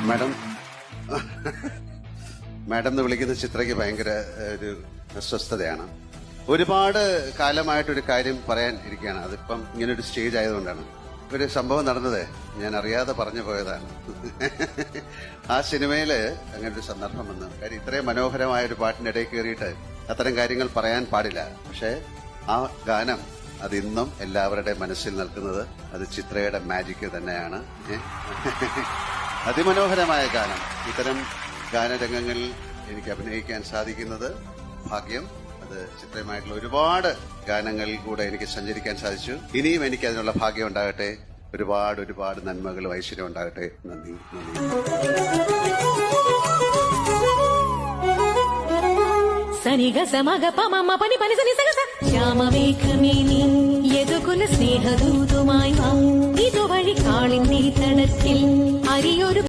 Madam madam എന്ന് വിളിക്കുന്ന ചിത്രയ്ക്ക് ഭയങ്കര ഒരു അസ്വസ്ഥതയാണ്. ഒരുപാട് കാലമായിട്ടൊരു കാര്യം പറയാൻ ഇരിക്കുകയാണ്. അതിപ്പം ഇങ്ങനൊരു സ്റ്റേജ് ആയതുകൊണ്ടാണ്. ഒരു സംഭവം നടന്നത് ഞാൻ അറിയാതെ പറഞ്ഞു പോയതാണ്. ആ സിനിമയില് അങ്ങനെ ഒരു സന്ദർഭം വന്നു. കാര്യം ഇത്രയും മനോഹരമായ ഒരു പാട്ടിന്റെ ഇടയിൽ കയറിയിട്ട് അത്തരം കാര്യങ്ങൾ പറയാൻ പാടില്ല. പക്ഷെ ആ ഗാനം അതിന്നും എല്ലാവരുടെ മനസ്സിൽ നിൽക്കുന്നത് അത് ചിത്രയുടെ മാജിക് തന്നെയാണ്. അതിമനോഹരമായ ഗാനം. ഇത്തരം ഗാനരംഗങ്ങളിൽ എനിക്ക് അഭിനയിക്കാൻ സാധിക്കുന്നത് ഭാഗ്യം. അത് ചിത്രമായിട്ടുള്ള ഒരുപാട് ഗാനങ്ങളിൽ കൂടെ എനിക്ക് സഞ്ചരിക്കാൻ സാധിച്ചു. ഇനിയും എനിക്ക് അതിനുള്ള ഭാഗ്യം ഉണ്ടാകട്ടെ. ഒരുപാട് ഒരുപാട് നന്മകളും ഐശ്വര്യം ഉണ്ടാകട്ടെ. നന്ദി. സനിഗ സമഗ പമ പനി പനി സനി സഗ ശ്യാമമേഘമേനി യദുകുല സ്നേഹദൂതുമായി ഇതുവഴി കാളിന്റെ തടത്തിൽ അരിയൊരു